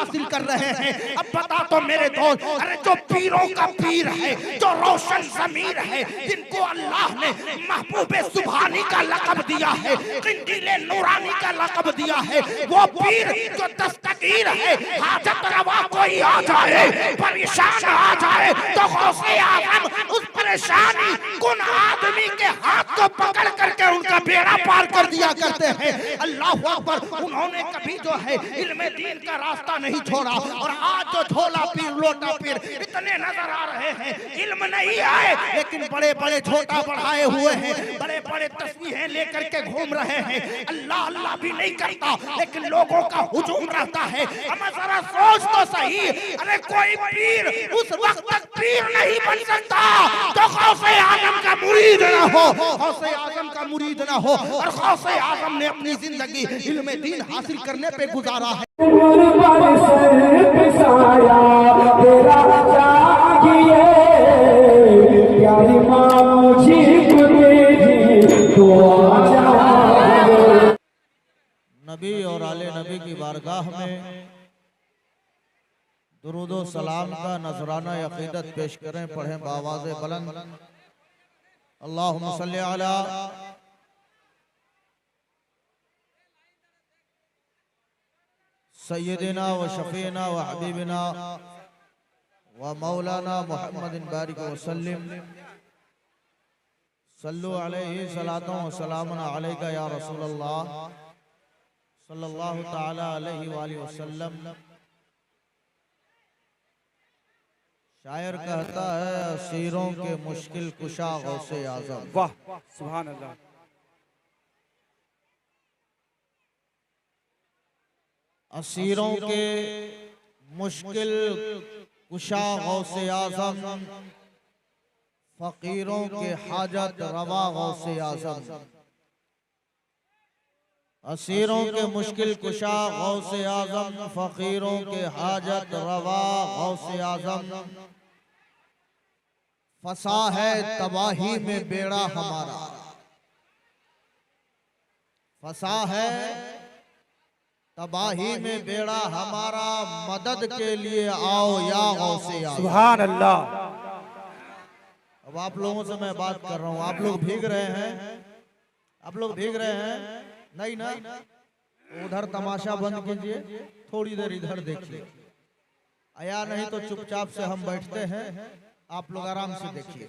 हासिल कर रहे हैं। अब बता तो मेरे दोस्त, अरे जो पीरों का पीर है, जो रोशन ज़मीर है, जिनको अल्लाह ने महबूबे सुभानी का लक़ब दिया है, किंदीले नूरानी का लक़ब दिया है, वो पीर जो दस्तगीर है, हाजत रवा कोई आ जाए, परेशान आ जाए तो गौसे आज़म उस परेशानी कुन आदमी के हाथ को पकड़ करके उनका बेड़ा पार कर दिया करते हैं। अल्लाह अकबर। उन्होंने कभी जो है इल्मे दीन का रास्ता नहीं छोड़ा। और आज जो झोला पीर लोटा पीर इतने नजर आ रहे हैं, इल्म नहीं आए लेकिन बड़े बड़े झोटा बढ़ाए हुए हैं, बड़े बड़े तस्बीहें लेकर के घूम रहे हैं। अल्लाह अल्लाह भी नहीं करता लेकिन लोगों का हुजूम रहता है। हम जरा सोच तो सही, अरे कोई पीर उस वक्त तक पीर नहीं बन सकता तो गौसे आजम का मुरीद ना हो, गौसे आजम का मुरीद ना हो। और गौसे आजम ने अपनी जिंदगी इल्मे दीन हासिल करने पे गुजारा है। नबी और आले नबी की बारगाह में दुरूदो सलाम का नजराना अकीदत पेश करें। पढ़ें बावाज़े बुलंद, अल्लाहुम्मा सल्ली अला सय्यदिना व शफीना व हबीबिना व मौलाना मुहम्मदिन बारिक वसल्लिम। सल्लु अलैहि सलातो व सलामुन अलैका या रसूलल्लाह सल्लल्लाहु ताला अलैहि वसल्लम। शायर कहता है, असीरों के मुश्किल कुशा गौसे आज़म। वाह, सुभान अल्लाह। असीरों के मुश्किल कुशा गौसे आज़म, फकीरों के हाजत रवा गौसे आज़म। असीरों के मुश्किल कुशा गौसे आज़म, फकीरों के हाजत रवा गौसे आज़म। फंसा है तबाही में बेड़ा हमारा, फंसा है तबाही में बेड़ा हमारा, मदद के लिए आओ या गौसे आज़म। सुभान अल्लाह। अब आप लोगों से मैं बात कर रहा हूँ, आप लोग भीग रहे हैं, आप लोग भीग रहे हैं नहीं ना? उधर तमाशा बंद कीजिए, थोड़ी देर इधर देखिए, आया नहीं तो चुपचाप से हम बैठते हैं, आप लोग आराम से देखिए।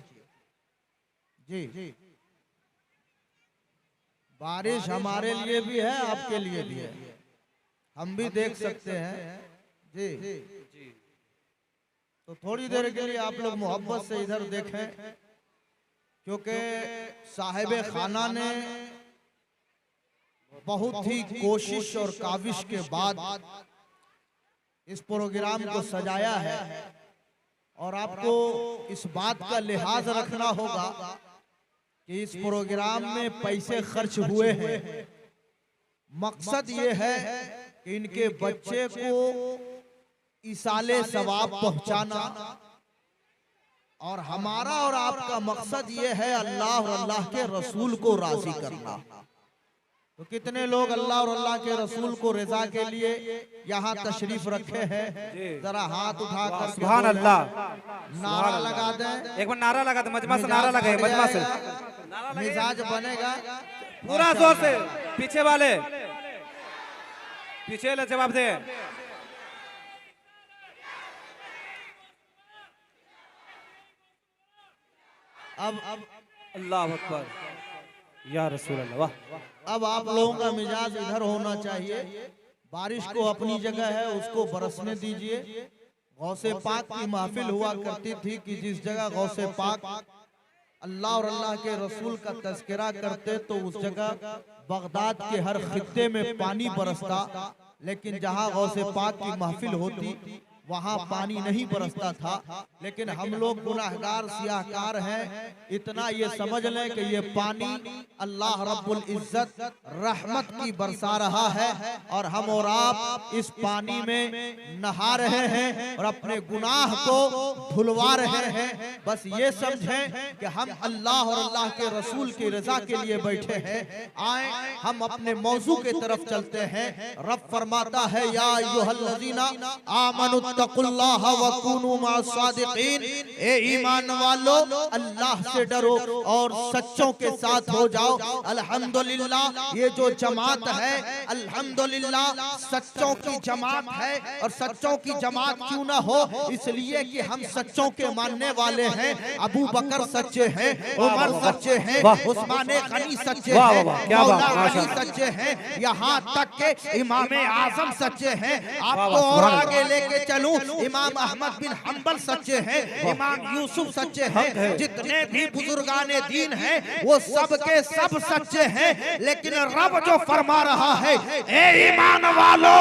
जी, बारिश हमारे लिए भी है, आपके लिए भी है, हम भी देख सकते हैं। जी, तो थोड़ी देर के लिए आप लोग मोहब्बत से इधर देखें, क्योंकि साहिब खाना ने बहुत ही कोशिश और काविश के बाद इस प्रोग्राम को सजाया है। और आपको इस बात का लिहाज रखना होगा कि इस प्रोग्राम में पैसे खर्च हुए हैं, मकसद ये है कि इनके बच्चे को इसाले सवाब पहुंचाना, और हमारा और आपका मकसद ये है अल्लाह और अल्लाह के रसूल को राजी करना। तो कितने लोग अल्लाह और अल्लाह के रसूल को रजा के लिए यहाँ तशरीफ रखे हैं? जरा हाथ उठा कर सुभान अल्लाह, नारा लगा दें। एक बार नारा लगा दे, मजमा से नारा लगाए, मजमा से मिजाज बनेगा पूरा जोर से। पीछे वाले पीछे ले जवाब दे। अब अल्लाह अकबर या रसूल अल्लाह। वाह, अब आप लोगों का मिजाज इधर होना चाहिए। बारिश को अपनी जगह है, उसको बरसने दीजिए। गौसे पाक की महफिल हुआ करती थी कि जिस जगह गौसे पाक अल्लाह और अल्लाह के रसूल का तज़किरा करते तो उस जगह बगदाद के हर खित्ते में पानी बरसता। लेकिन जहां गौसे पाक की महफिल होती वहाँ पानी नहीं बरसता था, लेकिन हम लोग गुनाहगार सियाहकार हैं, इतना ये समझ लें कि ये पानी अल्लाह रब्बुल इज्जत रहमत की बरसा रहा है और हम और आप इस पानी में नहा रहे हैं और अपने गुनाह को धुलवा रहे हैं। बस ये समझें कि हम अल्लाह और अल्लाह के रसूल की रजा के लिए बैठे हैं। आए हम अपने मौजू के तरफ चलते हैं। रब फरमाता है, या अय्युहल्लज़ीना आमनुत्तकुल्लाह व कूनू मअस-सादिकीन, ए ईमान वालो अल्लाह से डरो और सच्चों के साथ हो जाओ। अल्हम्दुलिल्लाह, ये जो जमात है अल्हम्दुलिल्लाह सच्चों की जमात है। और सच्चों की जमात क्यों ना हो, इसलिए कि हम सच्चों के मानने वाले हैं। अबू बकर सच्चे हैं, उमर सच्चे हैं, उस्मान गनी सच्चे हैं, मौला अली सच्चे हैं, यहाँ तक के इमाम आजम सच्चे हैं। आपको और आगे लेके चलूं, इमाम अहमद बिन हंबल सच्चे हैं, इमाम यूसुफ सच्चे हैं, जितने भी बुजुर्गाने दीन हैं वो सब के सब सच्चे हैं। लेकिन रब जो फरमा रहा है, ए ईमान वालो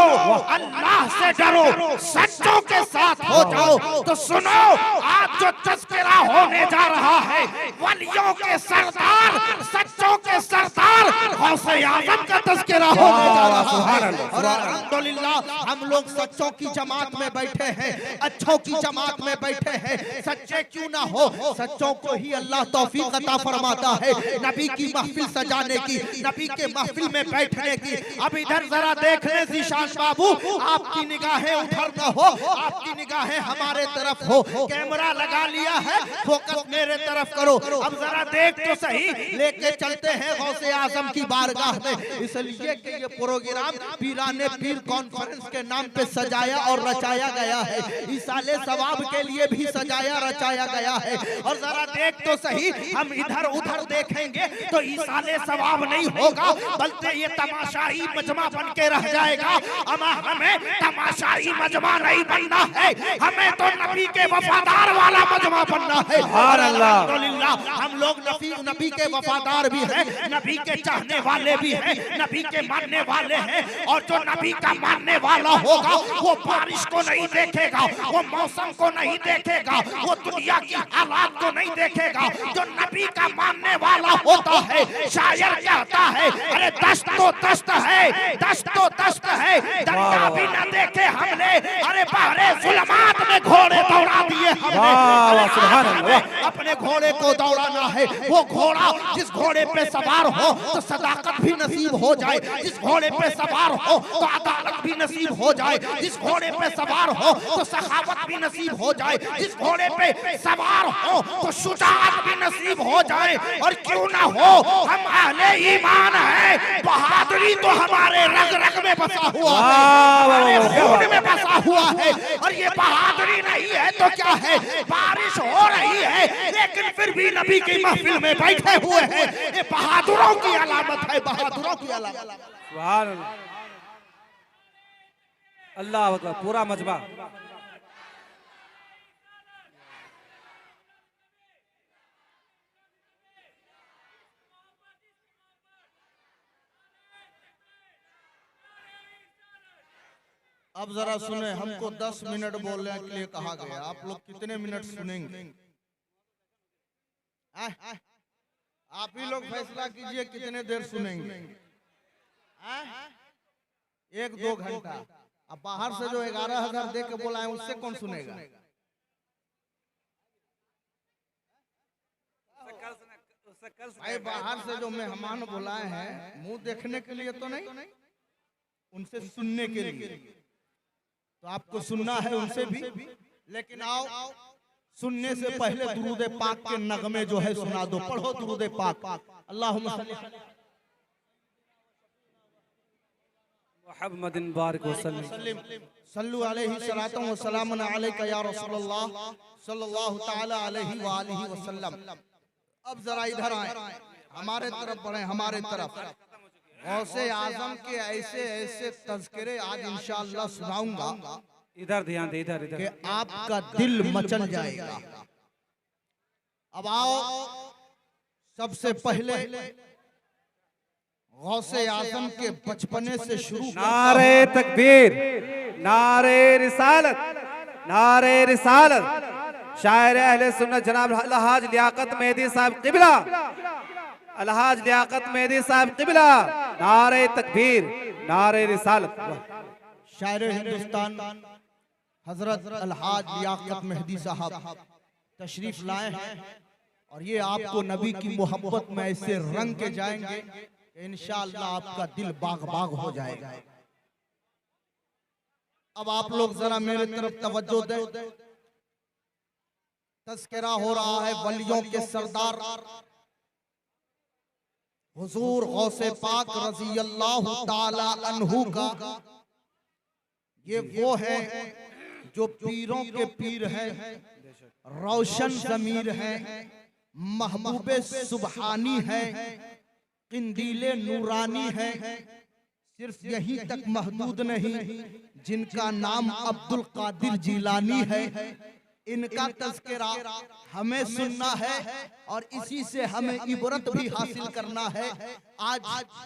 अल्लाह से डरो, सच्चों के साथ हो जाओ। तो सुनो, आज जो तज़किरा होने जा रहा है वलियों के सरदार, सच्चों के सरदार गौसे आज़म का तज़किरा होने जा रहा है। और अल्हम्दुलिल्लाह हम लोग सच्चों की जमात में बैठे हैं, अच्छों की जमात में बैठे हैं। सच्चे क्यों ना हो, सच्चों को ही अल्लाह तौफीक अता फरमाता है नबी की महफिल सजाने की, नबी के महफिल में बैठने की। अब इधर जरा देख ले ज़ीशान बाबू, आपकी निगाहें उधर न हो, आपकी निगाहें हमारे तरफ हो। कैमरा लगा लिया है, फोकस मेरे तरफ करो। अब जरा देख तो सही, लेके चलते हैं गौसे आजम की बारगाह में। इसलिए कि ये प्रोग्राम पीराने पीर कॉन्फ्रेंस के नाम पे सजाया और रचाया गया है, इसाले सवाब के लिए भी सजाया रचाया गया है। और जरा देख तो सही, हम इधर उधर देखेंगे तो इसाले सवाब नहीं होगा, बल्कि ये तमाशाई मजमा बन के रह जाएगा। अमा हमें तमाशाई मजमा नहीं बनना है, हमें तो नबी के वफादार वाला मजमा बनना है। अल्हम्दुलिल्लाह हम लोग नबी के वफादार भी हैं, नबी के चाहने वाले भी हैं, नबी के मानने वाले हैं। और जो नबी का मानने वाला होगा वो बारिश को नहीं देखेगा, वो मौसम को नहीं देखेगा, वो दुनिया की हालात को नहीं देखेगा। जो नबी का मानने वाला होता है, शायर कहता है, अरे दस्त तो दस्त है, दस्त तो दस्त है, दरिया भी न देखे हमने, अरे बहरे जुल्मात में घोड़े दौड़ा दिए हमने। अपने घोड़े को दौड़ाना है, वो घोड़ा जिस घोड़े पे सवार हो तो सदाकत भी नसीब हो जाए, जिस घोड़े पे सवार हो तो अदालत भी नसीब हो जाए, जिस घोड़े पे सवार हो तो सखावत भी नसीब हो जाए, जिस घोड़े पे सवार हो तो शुजाअत भी नसीब हो जाए। और क्यों ना हो, हम अहले ईमान हैं, बहादुरी तो हमारे रग रग में बसा हुआ है, हमारे खून में बसा हुआ है। और ये बहादुरी नहीं है तो क्या है, बारिश हो रही है लेकिन फिर भी नबी की महफिल में बैठे हुए हैं, ये बहादुरों की अलामत है, बहादुरों की अलामत। सुभान अल्लाह, अल्लाह अकबर, पूरा मजमा। अब जरा सुने, हमको 10 मिनट बोलने के लिए कहा गया, आप लोग कितने मिनट सुनेंगे? आप ही लोग फैसला कीजिए कितने देर सुनेंगे। 1-2 घंटा। अब बाहर से जो 11,000 दे के बोला है उससे कौन सुनेगा? भाई बाहर से जो मेहमान बुलाए हैं मुंह देखने के लिए तो नहीं, उनसे सुनने के लिए। तो आपको सुनना है उनसे भी, लेकिन आओ सुनने से पहले दुरूद पाक के नगमे जो है सुना दो। पढ़ो दुरूद पाक। अल्लाहुम्मा मुहम्मदिन बारिक वसल्लम सल्लु अलैहि सलातु व सलामुन अलैका या रसूलल्लाह सल्लल्लाहु तआला अलैहि व आलिहि वसल्लम। अब जरा इधर आए, हमारे तरफ बढ़े, हमारे तरफ। गौसे आजम के ऐसे ऐसे तज़किरे आज इंशाअल्लाह सुनाऊंगा, इधर ध्यान दे, इधर इधर, कि आपका दिल मचल जाएगा। अब आओ, सबसे पहले गौसे आजम के बचपने से शुरू। नारे तकबीर, नारे रिसालत, नारे रिसालत। शायर अहले सुन्नत जनाब अलहाज लियाकत मेहदी साहब क़िबला, अलहाज लियाकत मेहदी साहब क़िबला। नारे तकबीर, नारे रिसालत। शायर हिंदुस्तान हजरत अलहाज लियाकत मेहदी साहब तशरीफ लाए हैं और ये आपको नबी की मोहब्बत में ऐसे रंग के जाएंगे कि इंशाअल्लाह आपका दिल बाग बाग हो जाएगा। अब आप लोग जरा मेरे तरफ तवज्जो दें। तज़किरा हो रहा है वलियों के सरदार हुजूर गौसे पाक रज़ी अल्लाह ताला अन्हु का। ये वो है जो पीरों के पीर है, रोशन ज़मीर है, महबूबे सुबहानी है, किंदीले नूरानी है। सिर्फ यहीं तक महदूद नहीं, जिनका नाम अब्दुल कादिर जिलानी है। इनका तज़किरा हमें सुनना है और इसी से हमें इबरत भी हासिल करना है। आज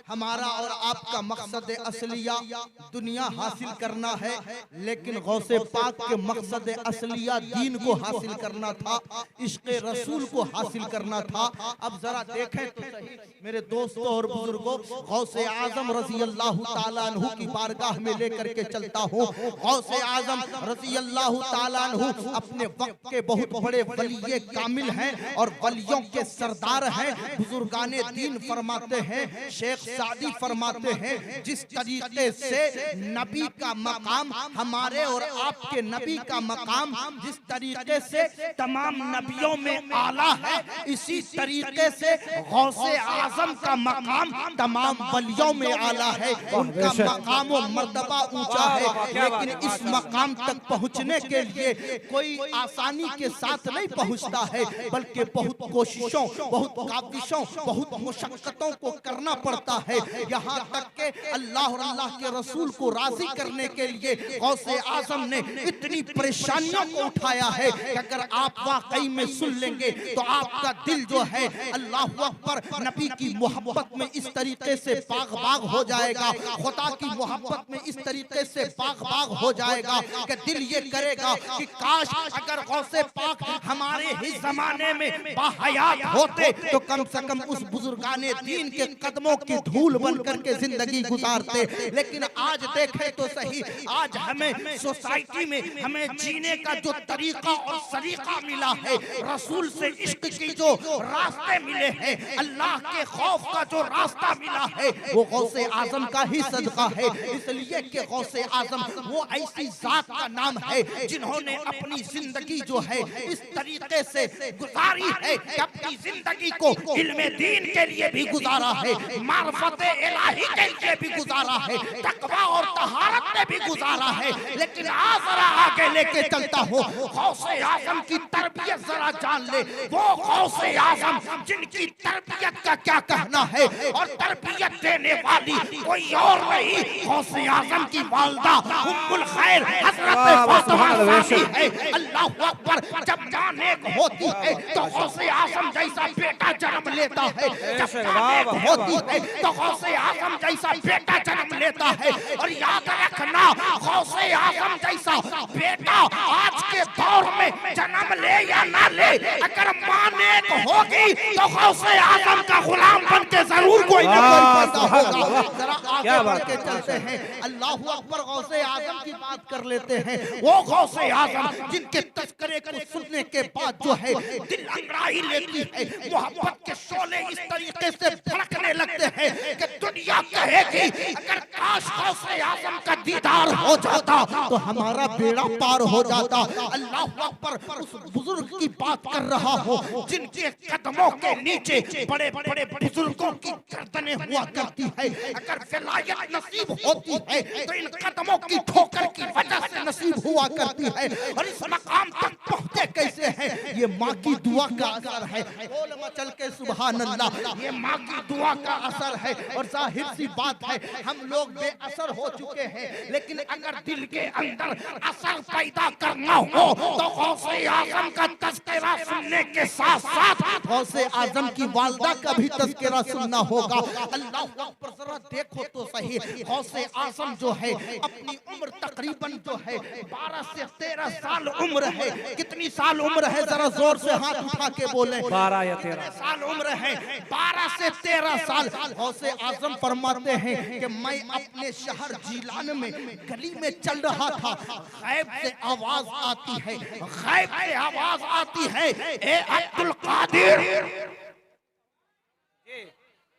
हमारा और आपका मकसद असलिया दुनिया हासिल करना है, लेकिन गौसे पाक के मकसद असलिया दीन को हासिल करना था, इश्क़ रसूल को हासिल करना था। अब जरा देखें तो सही मेरे दोस्तों और बुजुर्गों, गौसे आजम रज़ी अल्लाह ताला अन्हु की बारगाह में लेकर के चलता हूँ। गौसे आजम रज़ी अल्लाह ताला अन्हु अपने वक्त के बहुत बड़े वली कामिल हैं और वलियों के सरदार हैं। बुजुर्गाने दीन फरमाते हैं, शेख सादी फरमाते हैं, जिस तरीके से नबी का मकाम हमारे और आपके नबी का मकाम जिस तरीके से तमाम नबियों में आला है, इसी तरीके से गौसे आजम का मकाम तमाम वलियों में आला है। उनका मकाम और मर्तबा ऊंचा है, लेकिन इस मकाम तक पहुंचने के लिए कोई आसानी के साथ नहीं पहुंचता है, बल्कि बहुत कोशिशों, बहुत काविशों, बहुत मुशक्कतों को करना पड़ता है। यहाँ तक के अल्लाह और अल्लाह के रसूल को राजी करने के लिए गौसे आजम ने इतनी परेशानियों को उठाया है कि अगर आप वाकई में सुन लेंगे तो आपका दिल जो है अल्लाह अकबर नबी की मोहब्बत में इस तरीके से बाग बाग हो जाएगा, खुदा की मोहब्बत में इस तरीके से बाग बाग हो जाएगा कि दिल ये करेगा कि काश अगर गौसे पाक हमारे ही जमाने में बाहयात होते तो कम से कम उस बुजुर्गाने दीन के कदमों की धूल बनकर के जिंदगी गुजारते। लेकिन आज देखें तो सही, आज हमें सोसाइटी में हमें जीने का जो तरीका और सलीका मिला है, रसूल से इश्क की जो रास्ते मिले हैं, अल्लाह के खौफ का जो रास्ता मिला है, वो गौसे आजम का ही सदका है। इसलिए कि गौसे आजम वो ऐसी जात का नाम है जिन्होंने अपनी जिंदगी जो है इस तरीके से गुजारी है कि अपनी जिंदगी को इल्मे दीन के लिए भी गुजारा है, मार्फते इलाही के लिए भी गुजारा है, तकवा और तहारत में भी गुजारा है। लेकिन आज जरा आगे लेके चलता हूँ, गौसे आजम की तरबियत जरा जान ले। वो गौसे आजम जिनकी तरबियत का क्या कहना है, और तरबियत देने वाली कोई और नहीं, गौसे आजम की वालदा उम्मुल खैर हजरत फातिमा सादी है। अल्लाह अकबर। जब मां नेक होती है तो गौसे आजम जैसा बेटा जन्म लेता है, जब मां नेक होती है तो गौसे आजम जैसा बेटा जन्म लेता है। और याद रखना, गौसे आजम जैसा बेटा आज के दौर में जन्म ले या ना ले, अगर मां नेक होगी तो गौसे आजम का गुलाम बन के जरूर कोई ना कोई पैदा होगा। जरा आगे बढ़ के चलते हैं, अल्लाह अकबर। गौसे आजम की बात कर लेते हैं, वो गौसे आजम जिनके तस्करे को सुनने के बाद जो है दिल अंगड़ाई लेती है, मोहब्बत के शोले इस तरीके से भड़कने लगते हैं कि दुनिया कहेगी अगर काश गौसे आजम का दीदार हो जाता तो हमारा बेड़ा पार हो जाता। अल्लाह अकबर। उस बुजुर्ग की बात कर रहा हूँ जिनके कदमों के नीचे बड़े बड़े बुजुर्गों की गर्दनें हुआ करती है। अगर विलायत नसीब होती है तो इन कदमों की ठोकर की वजह से नसीब हुआ करती है। और इस मकाम तक होते कैसे हैं? ये माँ की दुआ का असर है। बोल मचल के सुभान अल्लाह। ये माँ की दुआ का असर है। और जाहिर सी बात है हम लोग बेअसर हो चुके हैं, लेकिन अगर दिल के अंदर असर पैदा करना हो तो गौसे आजम का तज़किरा सुनने के साथ साथ गौसे आजम की वालदा का भी तज़किरा सुनना होगा। अल्लाह अकबर, जरा देखो तो सही, गौसे आजम जो है अपनी उम्र तकरीबन जो है 12 से 13 साल उम्र है। कितनी साल उम्र है? जरा जोर से हाथ उठा के बोले। 12 या 13 साल उम्र है। 12 से 13 साल। गौसे आजम फरमाते हैं कि मैं अपने शहर जीलान में गली में चल रहा था, गैब से आवाज आती है, गैब से आवाज आती है, ए अब्दुल कादिर।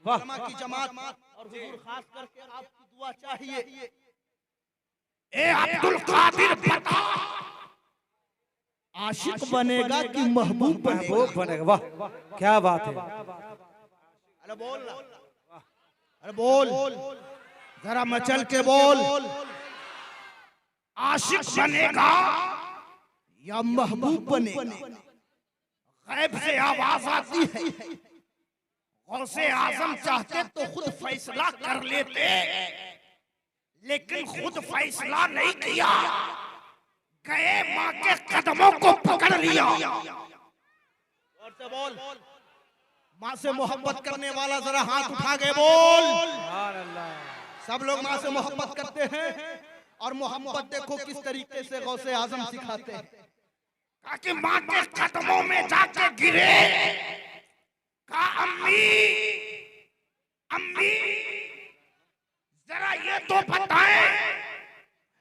वाह की जमात और हुजूर खास करके आपकी दुआ चाहिए। ए अब्दुल कादिर बता, आशिक बनेगा कि महबूब बनेगा? महबूब बनेगा। वाह क्या बात है। अरे बोल, अरे बोल, जरा मचल के बोल। आशिक बनेगा या महबूब बनेगा? गैब से आवाज आती है। गौसे आजम चाहते तो खुद फैसला कर लेते, लेकिन खुद फैसला नहीं किया, गए माँ के कदमों को पकड़ लिया। और से बोल, माँ से मोहब्बत करने वाला जरा हाथ उठा के बोल। सुभान अल्लाह। सब लोग माँ से मोहब्बत करते हैं, और मोहब्बत देखो किस तरीके से गौसे आजम सिखाते हैं। ताकि माँ के कदमों में जाके गिरे, कहा अम्मी, अम्मी जरा ये तो बताएं,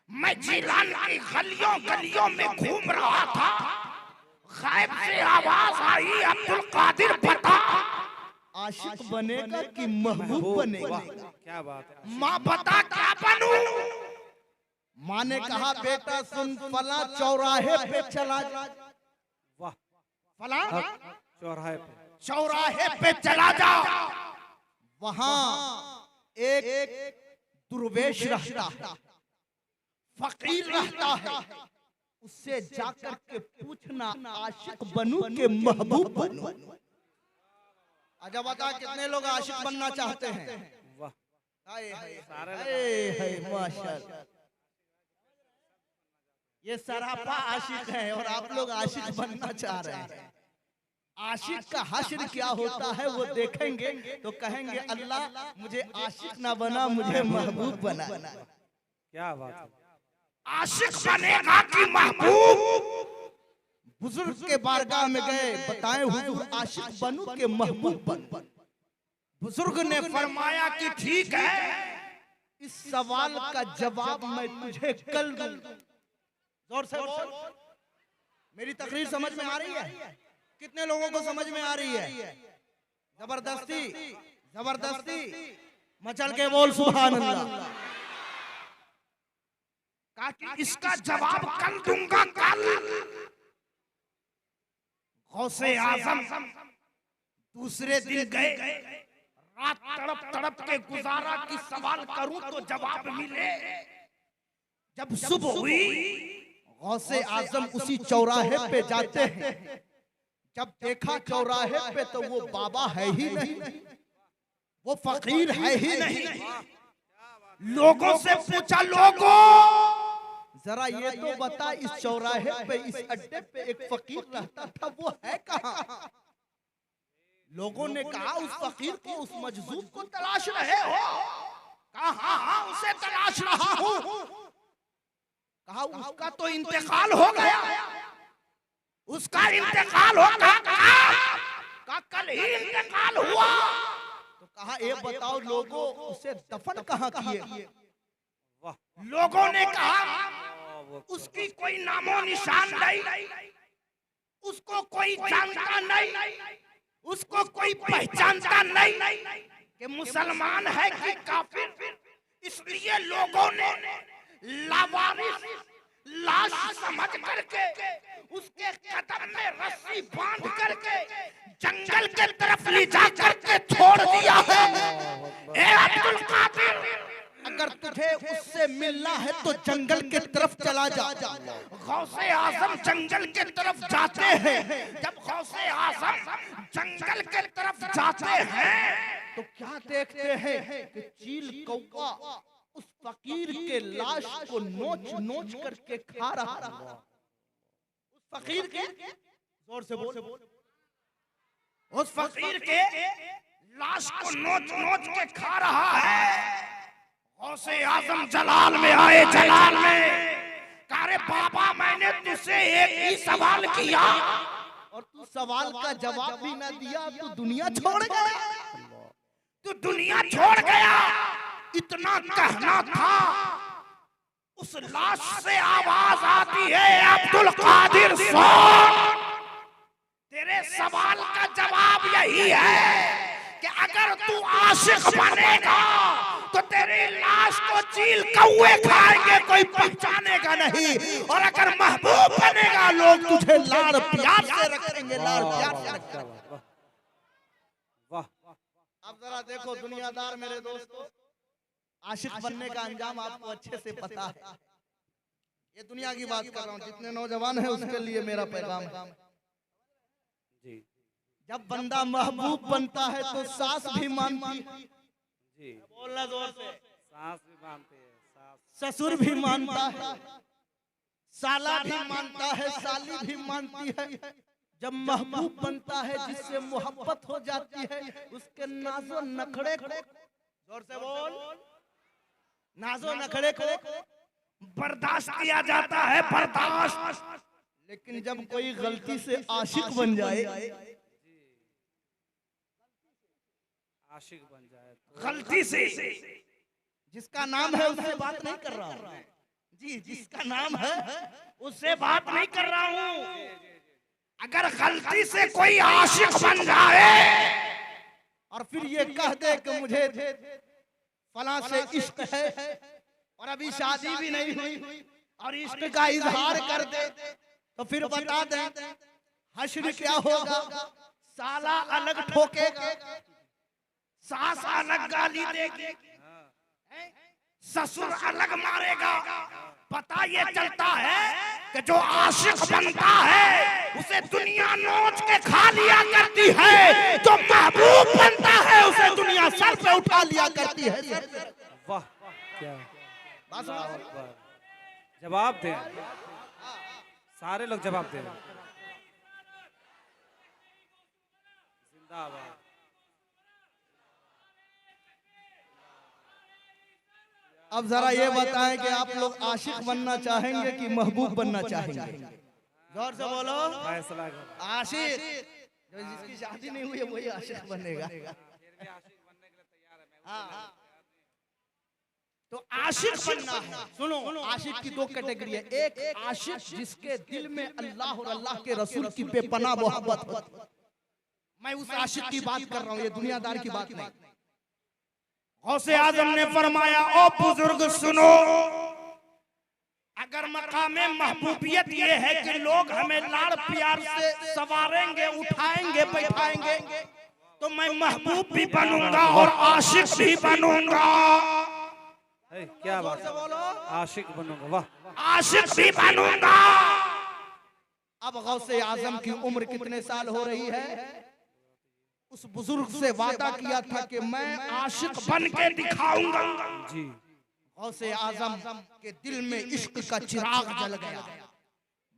मैं जीलान की गलियों गलियों में घूम रहा था, गैब से आवाज आई, अब्दुल कादिर बता, आशिक बनेगा कि महबूब बनेगा? क्या बात है। माँ बता क्या बनूं? माँ ने कहा बेटा सुन, फला चौराहे पे चला जा। वाह फला चौराहे पे चौराहे पे चला जा, वहां एक दुर्वेश रहता है, फकीर रहता है, उससे जाकर के पूछना आशिक बनूं के महबूब बनूं? अच्छा बता, कितने लोग आशिक बनना चाहते हैं? वाह हाय हाय माशाल्लाह, ये सरापा आशिक है और आप लोग आशिक बनना चाह रहे हैं। आशिक का हश्र क्या होता है वो देखेंगे तो कहेंगे अल्लाह मुझे आशिक ना बना, मुझे महबूब बना। क्या बात है। आशिक बनेगा कि महबूब? बुजुर्ग के बारगाह में गए, बताएं हुजूर आशिक बनूं के महबूब बनूं? बुजुर्ग ने फरमाया कि ठीक है, इस सवाल का जवाब मैं तुझे कल दूं। जोर से बोल, मेरी तकरीर समझ में आ रही है? कितने लोगों को समझ में आ रही है? जबरदस्ती जबरदस्ती मचल के बोल सुभान अल्लाह। कहा कि इसका जवाब कल दूंगा, कल। गौसे आजम दूसरे दिन गए, रात तड़प तड़प के गुजारा कि सवाल करूं तो जवाब मिले। जब सुबह हुई, गौसे आजम उसी चौराहे पे जाते हैं। जब देखा चौराहे पे तो वो बाबा है ही नहीं, वो फकीर है ही नहीं। लोगों से पूछा, लोगों जरा ये तो बता, इस चौराहे पे, इस अड्डे पे एक फकीर रहता था, वो है कहाँ? लोगों ने कहा उस फकीर को, उस मजजूब को तलाश रहे हो? कहा हाँ हाँ उसे तलाश रहा हूँ। कहा उसका तो इंतकाल हो गया, उसका इंतकाल हो गया। का कल ही इंतकाल हुआ। तो कहा ये बताओ लोगों, उसे दफन कहाँ किए? लोगों ने कहा उसकी कोई नामो निशान नहीं, उसको कोई जानता नहीं, उसको कोई पहचानता नहीं कि मुसलमान है कि काफिर। इसलिए लोगों ने लावारिस लाश समझ करके उसके कदम में रस्सी बांध करके जंगल के तरफ ले जा करके छोड़ दिया है। ए अब्दुल कादिर, अगर तुझे उससे मिलना है तो जंगल के तरफ चला जा। गौसे आजम जंगल के तरफ जाते हैं। जब गौसे आजम जंगल के तरफ जाते हैं तो क्या देखते हैं कि चील कौवा उस फकीर के लाश को नोच नोच करके खा रहा था। उस फकीर के, जोर से बोल, उस फकीर के लाश को नोच नोच के खा रहा है। गौसे आजम जलाल में आए, जलाल में अरे बाबा मैंने तुझसे एक ही सवाल किया और तू सवाल का जवाब भी ना दिया, तू दुनिया छोड़ गया। तू दुनिया छोड़ गया। इतना कहना था। उस लाश से आवाज आती है, अब्दुल कादिर सुन, तेरे सवाल का जवाब यही है कि अगर तू आशिक बनेगा तो तेरी लाश को चील कौवे खाएंगे, कोई पहचानेगा नहीं। और अगर महबूब बनेगा लोग तुझे लाड़ प्यार से रखेंगे, लाड़ प्यार से रखेंगे। वाह। अब जरा देखो दुनियादार मेरे दोस्तों, आशिक बनने का अंजाम आपको अच्छे से पता है। ये दुनिया की बात कर रहा हूँ, जितने नौजवान हैं उसके लिए मेरा पैगाम है। जी। जब बंदा महबूब बनता है तो सास भी मानती है। जी। बोलना जोर से। सास भी मानते हैं, ससुर भी मानता है, साला भी मानता है, साली भी मानती है। जब महबूब बनता है, जिससे मोहब्बत हो जाती है, उसके नाजो नखड़े को, जोर से बोल, नाजो नखड़े को बर्दाश्त किया जाता है, बर्दाश्त। लेकिन जब कोई गलती से आशिक बन जाए, आशिक बन जाए तो गलती से, जिसका नाम है उससे बात नहीं कर रहा हूँ जी, जिसका नाम है उससे बात नहीं कर रहा हूँ। अगर गलती से कोई आशिक बन जाए और फिर ये कह दे कि मुझे फलां से इश्क है और अभी शादी भी नहीं हुई और इश्क का इजहार कर दे, तो फिर बता दे हश्र क्या होगा। साला अलग ठोकेगा, सास अलग गाली देगी, ससुर अलग मारेगा। पता ये चलता है कि जो आशिक बनता है उसे दुनिया नोच के खा लिया करती है, जो महबूब बनता है उसे दुनिया सर पे उठा लिया करती है। वाह क्या जवाब दे, सारे लोग जवाब दे। जिंदाबाद। अब जरा ये बताएं कि आप लोग आशिक बनना चाहेंगे कि महबूब बनना चाहेंगे? जोर से बोलो। फैसला करो। आशिक, जो जिसकी शादी नहीं हुई है वही आशिक बनेगा। हाँ। तो आशिक बनना है, सुनो, आशिक की दो कैटेगरी है। एक आशिक जिसके दिल में अल्लाह और अल्लाह के रसूल की बेपनाह मोहब्बत हो, मैं उस आशिक की बात कर रहा हूँ, ये दुनियादार की बात नहीं। गौसे आजम ने फरमाया, ओ बुजुर्ग सुनो, अगर मकामे महबूबियत ये है कि लोग हमें लाड़ प्यार से सवारेंगे, उठाएंगे, बैठाएंगे, तो मैं महबूब भी बनूंगा और आशिक भी बनूंगा। क्या बात है, आशिक बनूंगा। वाह, आशिक भी बनूंगा। अब गौसे आजम की उम्र कितने साल हो रही है? उस बुजुर्ग से वादा किया था कि मैं आशिक बन के दिखाऊंगा जी। गौसे आजम के दिल में इश्क का चिराग जल गया।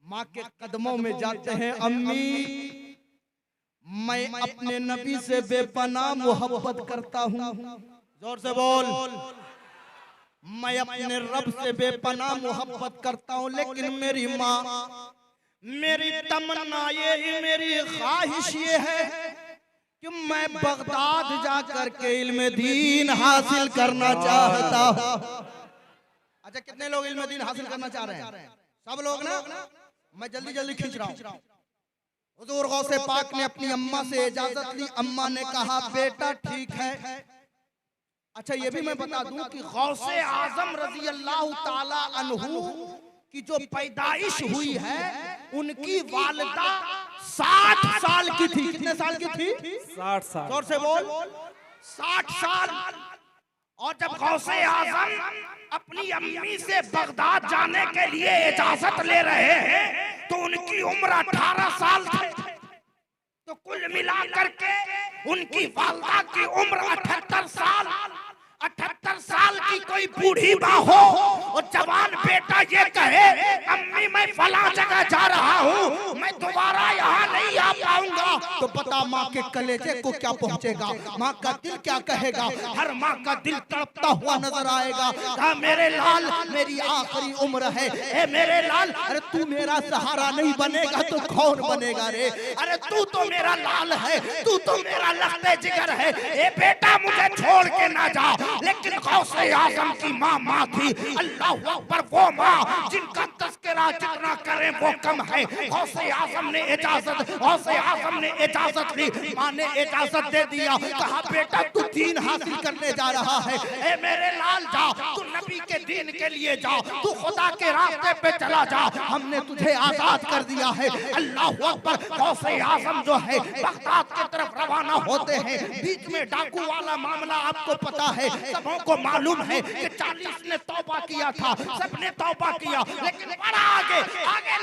माँ के कदमों में जाते हैं, अम्मी मैं अपने नबी से बेपनाह मोहब्बत करता हूँ। जोर से बोल। मैं अपने रब से बेपनाह मोहब्बत करता हूँ, लेकिन मेरी माँ, मेरी तमन्ना ये, मेरी ख्वाहिश ये है कि मैं बगदाद जाकर के इल्म दीन हासिल करना चाहता हूँ। अच्छा, कितने लोग इल्म दीन हासिल करना चाह रहे हैं? सब लोग ना? मैं जल्दी जल्दी खींच रहा हूँ। हुजूर गौसे पाक ने अपनी अम्मा से इजाजत ली। अम्मा ने कहा, बेटा ठीक है। अच्छा, ये भी मैं बता दूं कि गौसे आजम रजी अल्लाह ताला अन्हु की जो पैदाइश हुई है, उनकी वालिदा 60 साल की थी। कितने साल की थी? 60 साल। जोर से बोल। 60 साल। और जब गौसे आजम अपनी अम्मी से बगदाद जाने के लिए इजाजत ले रहे हैं तो उनकी उम्र 18 साल थी। तो कुल मिला करके उनकी वालदा की उम्र 78 साल। 78 साल की कोई बूढ़ी माँ हो और जवान बेटा ये कहे अम्मी मैं फला जगह जा रहा हूँ, मैं दोबारा यहाँ नहीं आ पाऊंगा, तो पता माँ के कलेजे को क्या पहुँचेगा, माँ का दिल क्या कहेगा। हर माँ का दिल तड़पता हुआ नजर आएगा। कहा मेरे लाल मेरी आखिरी उम्र है, ए मेरे लाल, अरे तू मेरा सहारा नहीं बनेगा तो कौन बनेगा रे। अरे तू तो मेरा लाल है, तू तो मेरा लखते जिगर है, ए बेटा मुझे छोड़ के ना जा। लेकिन गौसे आजम की माँ थी, अल्लाह अकबर, वो माँ जिनका तस्करा जितना करें वो कम है। गौसे आजम ने इजाजत ली, माँ ने इजाजत दे दिया। कहा बेटा तू दीन हासिल करने जा रहा है, ए मेरे लाल जा, तू नबी के दीन के लिए जा, तू खुदा के रास्ते पे चला जा, हमने तुझे आजाद कर दिया है। अल्लाह अकबर। गौसे आजम जो है बगदाद की तरफ रवाना होते हैं। बीच में डाकू वाला मामला आपको पता है, सबों को मालूम है कि 40 ने तौबा किया था, सबने तौबा किया, लेकिन बड़ा आगे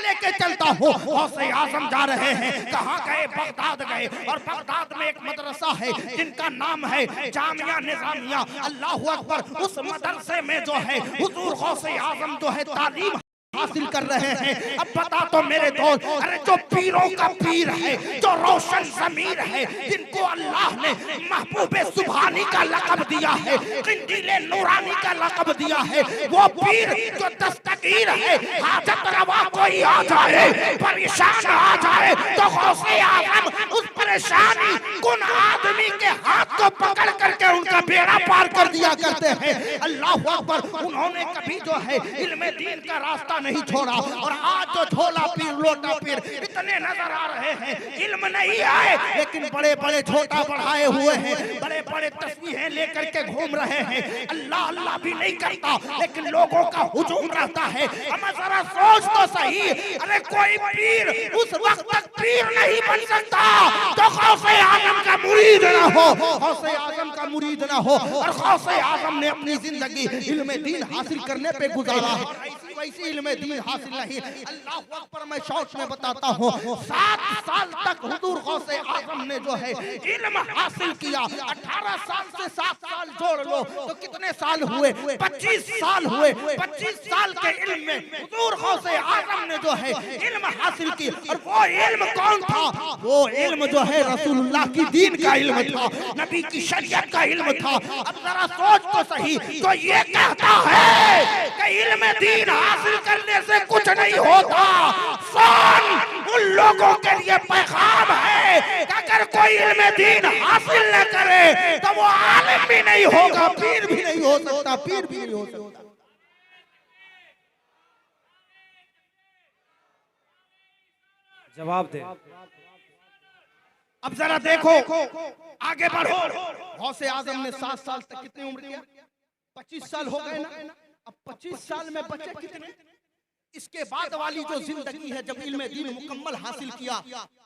लेके चलता हूँ। गौसे आजम जा रहे हैं, कहाँ गए? बगदाद गए, और बगदाद में एक मदरसा है जिनका नाम है जामिया निजामिया। अल्लाह अकबर। उस मदरसे में जो है हुजूर गौसे आजम जो है तालीम हासिल कर रहे हैं। अब बता तो मेरे दोस्त, अरे जो पीरों का पीर है, जो रोशन ज़मीर है, जिनको अल्लाह ने महबूबे सुभानी का लक़ब दिया है, किंदीले नूरानी का लक़ब दिया है, वो पीर जो दस्तगीर है, हाजत रवा कोई आ जाए, परेशान आ जाए तो गौसे आजम उस परेशानी कुन आदमी के हाथ को पकड़ करके उनका बेड़ा पार कर दिया करते हैं। अल्लाह अकबर। उन्होंने कभी जो है इल्मे दीन का रास्ता नहीं छोड़ा, और आज जो झोला पीर लोटा पीर इतने नजर आ रहे हैं, इल्म नहीं आए लेकिन बड़े बड़े झोटा बढ़ाए हुए हैं, बड़े बड़े तस्बीहें लेकर के घूम रहे हैं। अल्लाह अल्लाह भी नहीं करता लेकिन लोगों का हुजूम रहता है। हम जरा सोच तो सही, अरे कोई पीर उस वक्त तक पीर नहीं बन सकता तो गौसे आजम का मुरीद ना हो, गौसे आजम का मुरीद ना हो। और गौसे आजम ने अपनी जिंदगी इल्मे दीन हासिल करने पे गुजारा है, वैसी इल्मे दीन हासिल नहीं। अल्लाह अकबर। मैं शौक में बताता हूँ, 7 साल तक हुजूर गौसे आजम ने जो है इल्म हासिल किया। 18 साल से 7 साल जोड़ लो तो कितने साल हुए? 25 साल हुए। 25 साल के इल्म में हुजूर गौसे आजम ने जो है इल्म हासिल की। और वो इल्म कौन था? वो इल्म जो है रसूलुल्लाह की दीन का इल्म था, नबी की शरीयत का इल्म था। अब जरा सोच तो सही, तो ये कहता है कि इल्म दीन हासिल करने से कुछ नहीं होता। सुन, उन लोगों के लिए पैगाम है कि अगर कोई इल्म दीन हासिल न करे तो वो आलिम भी नहीं होगा, पीर भी नहीं हो सकता, पीर भी नहीं हो सकता। जवाब दे। अब जरा देखो, आगे बढ़ो। गौसे आजम ने 7 साल तक कितनी उम्र किया? 25 साल हो गए ना। अब 25 साल में बचे कितने? इसके बाद वाली जो जिंदगी है, जब इल्मे दीन मुकम्मल हासिल किया,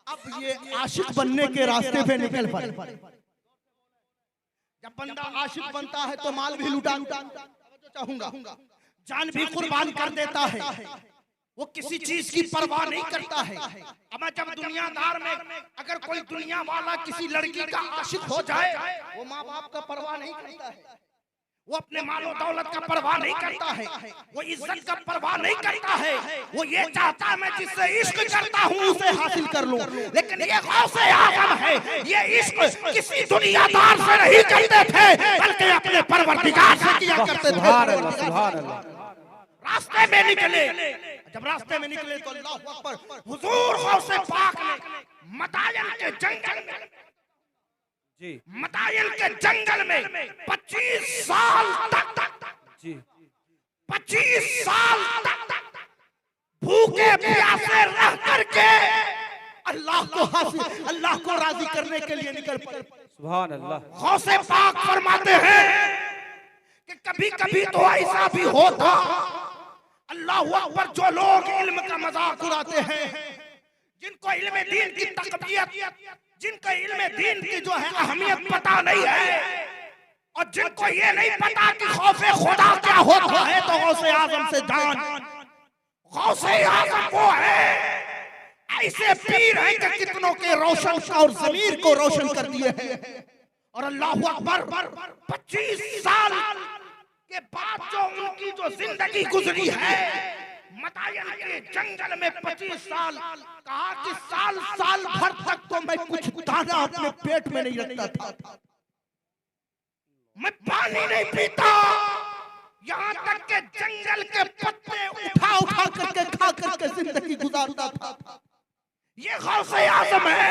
अब ये आशिक बनने के रास्ते पे निकल पड़े। जब बंदा आशिक बनता है तो माल भी लुटा चाहूंगा, जान भी कुर्बान कर देता है, वो किसी चीज की परवाह नहीं करता है। अब जब दुनियादार में अगर कोई दुनिया वाला किसी लड़की का आशिक हो जाए, वो माँ बाप का परवाह नहीं करता है, वो अपने मालो दौलत का परवाह नहीं करता है, वो इज्जत का परवाह नहीं करता है, वो ये चाहता है मैं जिससे इश्क करता हूँ उसे हासिल कर लूं। लेकिन ये गौसे आजम है, ये इश्क किसी दुनियादार से नहीं करते थे बल्कि अपने परवरदिगार से किया करते थे। रास्ते में निकले, जब रास्ते में निकले तो अल्लाह अकबर, हुजूर गौसे पाक ने मदायन के जंगल में, मदायन के जंगल में 25 साल तक, 25 साल तक भूखे प्यासे रह करके अल्लाह को राजी करने के लिए निकल पड़े। सुभान अल्लाह। गौसे पाक फरमाते हैं कि कभी कभी तो ऐसा भी होता, अल्लाह अकबर, जो लोग इल्म का मजाक उड़ाते हैं, जिनको इल्म दीन की तकबीयत, जिनको इल्म दीन की जो है अहमियत पता नहीं है, और जिनको ये नहीं पता कि खौफे खुदा क्या होता है, तो गौसे आजम से जान। गौसे आजम वो है, ऐसे पीर हैं कि कितनों के रोशन और ज़मीर को रोशन कर दिए हैं। और अल्लाहु अकबर, 25 साल के बाद जो उनकी जो जिंदगी गुजरी है, मदायन के जंगल में 25 साल, कहा कि साल साल भर तक तो मैं कुछ दाना अपने पेट में नहीं रखता था, मैं पानी नहीं पीता, यहाँ तक के जंगल के पत्ते उठा उठा करके खा करके जिंदगी गुजारता था। ये गौसे आज़म है,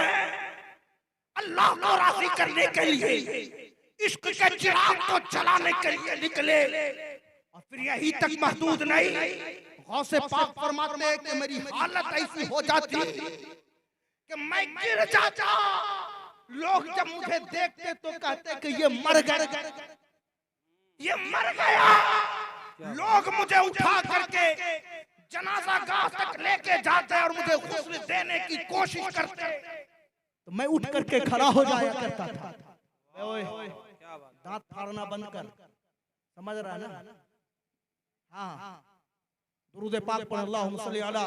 अल्लाह को राजी करने के लिए इश्क के चिराग को जलाने के लिए निकले। और फिर यही तक महदूद नहीं, गौसे पाक फरमाते हैं कि मेरी हालत ऐसी हो जाती कि मैं गिर जाता, लोग जब मुझे देखते तो कहते कि ये मर गया, ये मर गया। लोग मुझे उठा करके जनाजा गाह तक लेके जाते और मुझे गुस्ल देने की कोशिश करते, तो मैं उठ करके खड़ा हो जाया करता था। दांत फाड़ना बंद कर, समझ रहा है ना? हाँ, दुरूद पाक पढ़, अल्लाहुम्मा सल्ली अला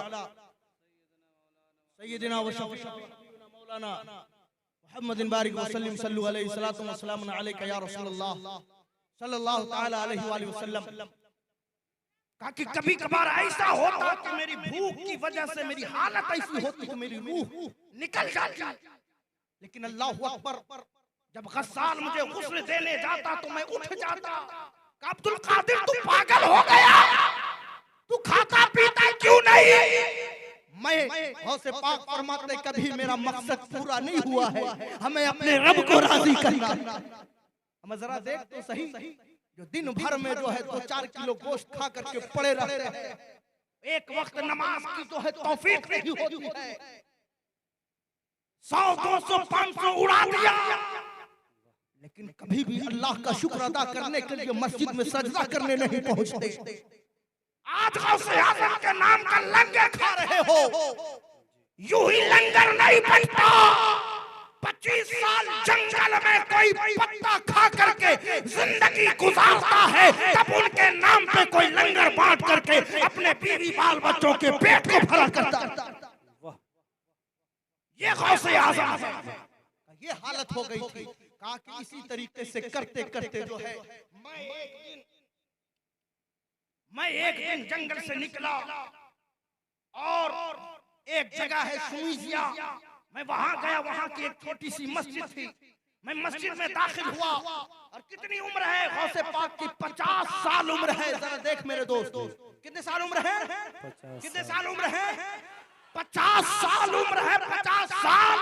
सय्यिदिना व शफीना मौलाना मुहम्मदिन बारिक व सल्लिम सल्लु अलैहि सलातु व सलामुन अलैका या रसूलल्लाह सल्लल्लाहु तआला अलैहि वसल्लम। कहा कि कभी कभार ऐसा होता कि मेरी भूख की वजह से मेरी हालत ऐसी होती कि मेरी रूह निकल जाती, लेकिन अल्लाहु अकबर, जब गस्साल मुझे गुस्ल देने जाता तो मैं उठ जाता। अब्दुल कादिर तू पागल हो गया, तू खाता पीता क्यों नहीं? मैं गौसे पाक फरमाते कभी मेरा मकसद पूरा नहीं हुआ है, हमें अपने रब को राजी करना। हम जरा देख तो सही, जो दिन भर में जो है 2-4 किलो गोश्त खा करके पड़े रहते हैं, एक वक्त नमाज की जो है तौफीक नहीं होती है, 100, 200, 500 उड़ा दिया, लेकिन कभी भी अल्लाह का शुक्र अदा करने के लिए मस्जिद में सजदा करने नहीं पहुंचते। आज गौसे आज़म के नाम का लंगर खा रहे हो, यूं ही लंगर नहीं बनता। 25 साल जंगल में कोई पत्ता खा करके जिंदगी गुजारता है, तब उनके नाम पे कोई लंगर बांट करके अपने बीवी बाल बच्चों के पेट को भरा करता। ये गौसे आज़म है। ये हालत हो गई थी। कहा कि इसी तरीके से करते करते जो है मैं एक दिन जंगल से निकला और एक जगह है सुमीजिया, मैं वहां गया, वहां की एक छोटी सी मस्जिद थी, मैं मस्जिद में दाखिल हुआ। और कितनी उम्र है गौसे पाक की? 50 साल उम्र है। जरा देख मेरे दोस्त, कितने साल उम्र है? कितने साल उम्र है? 50 साल उम्र है। 50 साल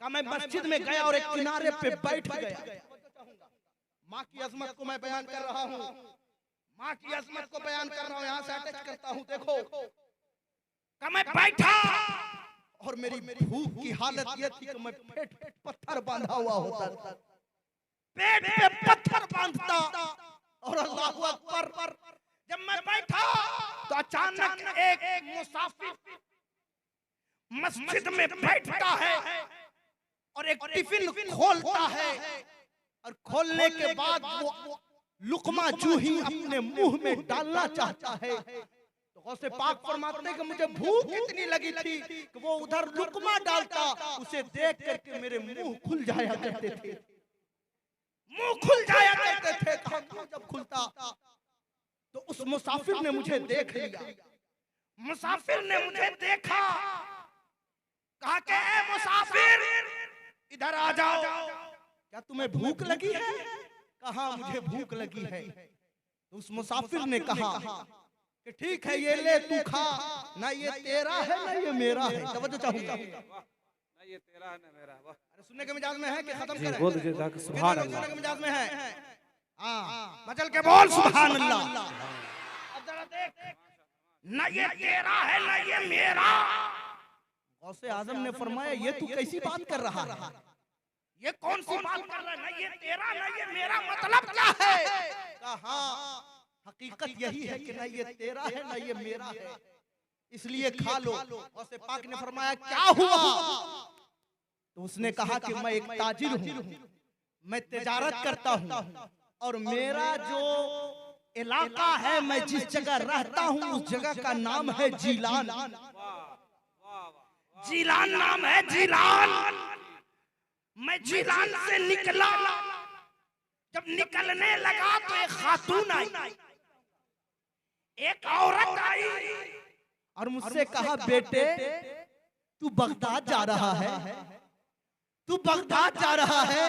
का मैं मस्जिद में गया और एक किनारे पे बैठ गया। माँ की अजमत को मैं बयान कर रहा हूँ, माँ की अजमत को बयान कर रहा हूँ, यहाँ से अटैच करता हूँ। देखो का मैं बैठा और मेरी भूख की हालत ये थी कि मैं पेट पे पत्थर बांधा हुआ होता था, पेट पे पत्थर बांधता। और अल्लाहु अकबर, जब मैं बैठा तो अचानक एक मुसाफिर मस्जिद में बैठता है और एक टिफिन खोलता है, और खोलने के बाद वो लुकमा जूं ही अपने मुंह में डालना चाहता है, तो गौसे पाक फरमाते कि मुझे भूख इतनी लगी थी कि वो उधर लुकमा डालता, उसे देख करके मेरे मुंह खुल जाया करते थे, मुंह खुल जाया करते थे। कहा जब खुलता तो उस मुसाफिर ने मुझे देख लिया। मुसाफिर ने मुझे देखा, कहा कि ए मुसाफिर इधर आ जाओ, क्या तुम्हें भूख लगी है? कहा मुझे भूख लगी है। तो उस मुसाफिर ने कहा कि ठीक है, ये ले तू खा, ना ये तेरा है ना ये मेरा है। तवज्जो चाहूंगा, ना ये तेरा है ना मेरा। अरे सुनने के मिजाज में है कि खत्म करें? बोल दीजिए जाके सुभान अल्लाह। सुनने के मिजाज में है? हाँ, मचल के बोल सुभान अल्लाह। अब जरा देख, ना ये तेरा है ना ये मेरा। गौसे आजम ने फरमाया ये तू कैसी बात कर रहा है? ये कौन सी बात कर रहा है? ना ये तेरा ना ये मेरा, मतलब क्या है? कहा हकीकत यही है कि ना ये तेरा है ना ये मेरा है, इसलिए खा लो। गौसे पाक ने फरमाया क्या हुआ? तो उसने कहा कि मैं एक ताजिर हूँ, मैं तिजारत करता हूँ और मेरा जो इलाका है, मैं जिस जगह रहता हूँ उस जगह का नाम है जीलान। जीलान नाम है, जीलान। मैं जीलान से निकला, जब निकलने लगा तो एक खातून आई, एक औरत आई और मुझसे कहा, बेटे तू बगदाद जा रहा है, तू बगदाद जा रहा है।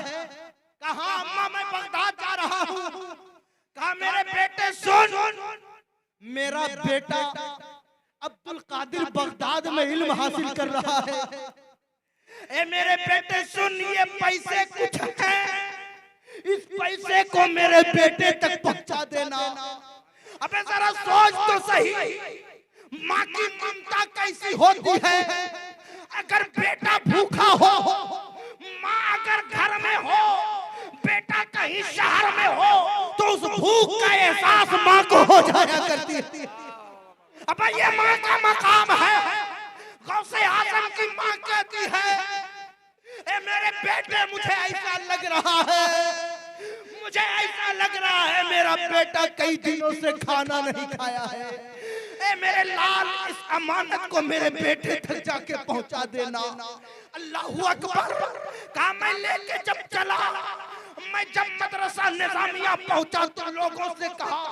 कहा अम्मा मैं बगदाद जा रहा हूँ। कहा मेरे बेटे सुन, मेरा बेटा अब्दुल कादिर बगदाद में इल्म हासिल कर रहा है। ए मेरे बेटे सुन, ये पैसे कुछ हैं, इस पैसे को मेरे बेटे तक पहुंचा देना। अबे जरा सोच तो सही, माँ की ममता कैसी होती है। अगर बेटा भूखा हो, माँ अगर घर में हो, बेटा कहीं शहर में हो, तो उस भूख का एहसास माँ को हो जाया करती है। अब ये माँ का मकाम है। गौसे आजम की माँ कहती है, ए मेरे बेटे मुझे ऐसा लग रहा है, मुझे ऐसा लग रहा है मेरा बेटा कई दिनों से खाना नहीं खाया है। ए मेरे लाल, इस अमानत को मेरे बेटे तक जाके पहुंचा देना। अल्लाहू अकबर। कहा मैं लेके जब चला, मैं जब मदरसा निजामिया पहुंचा तो लोगों से कहा,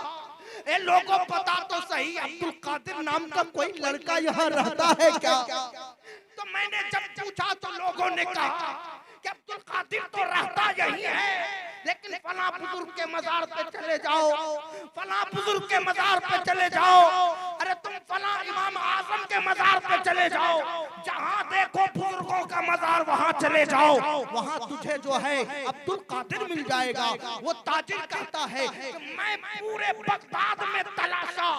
ए लोगों पता तो सही अब्दुल कादिर नाम का कोई लड़का यहाँ रहता है क्या? तो मैंने जब पूछा तो लोगों ने कहा कि अब्दुल कादिर तो रहता यही है, लेकिन फला बुजुर्ग के मजार पे चले जाओ, फला बुजुर्ग के मजार पे चले जाओ, अरे तुम फला इमाम आजम के मजार पे चले जाओ, जहाँ देखो बुजुर्गों का मजार वहाँ चले जाओ, वहाँ तुझे जो है अब्दुल कादिर मिल जाएगा। वो ताजिर कहता है कि मैं पूरे बगदाद में तलाशा,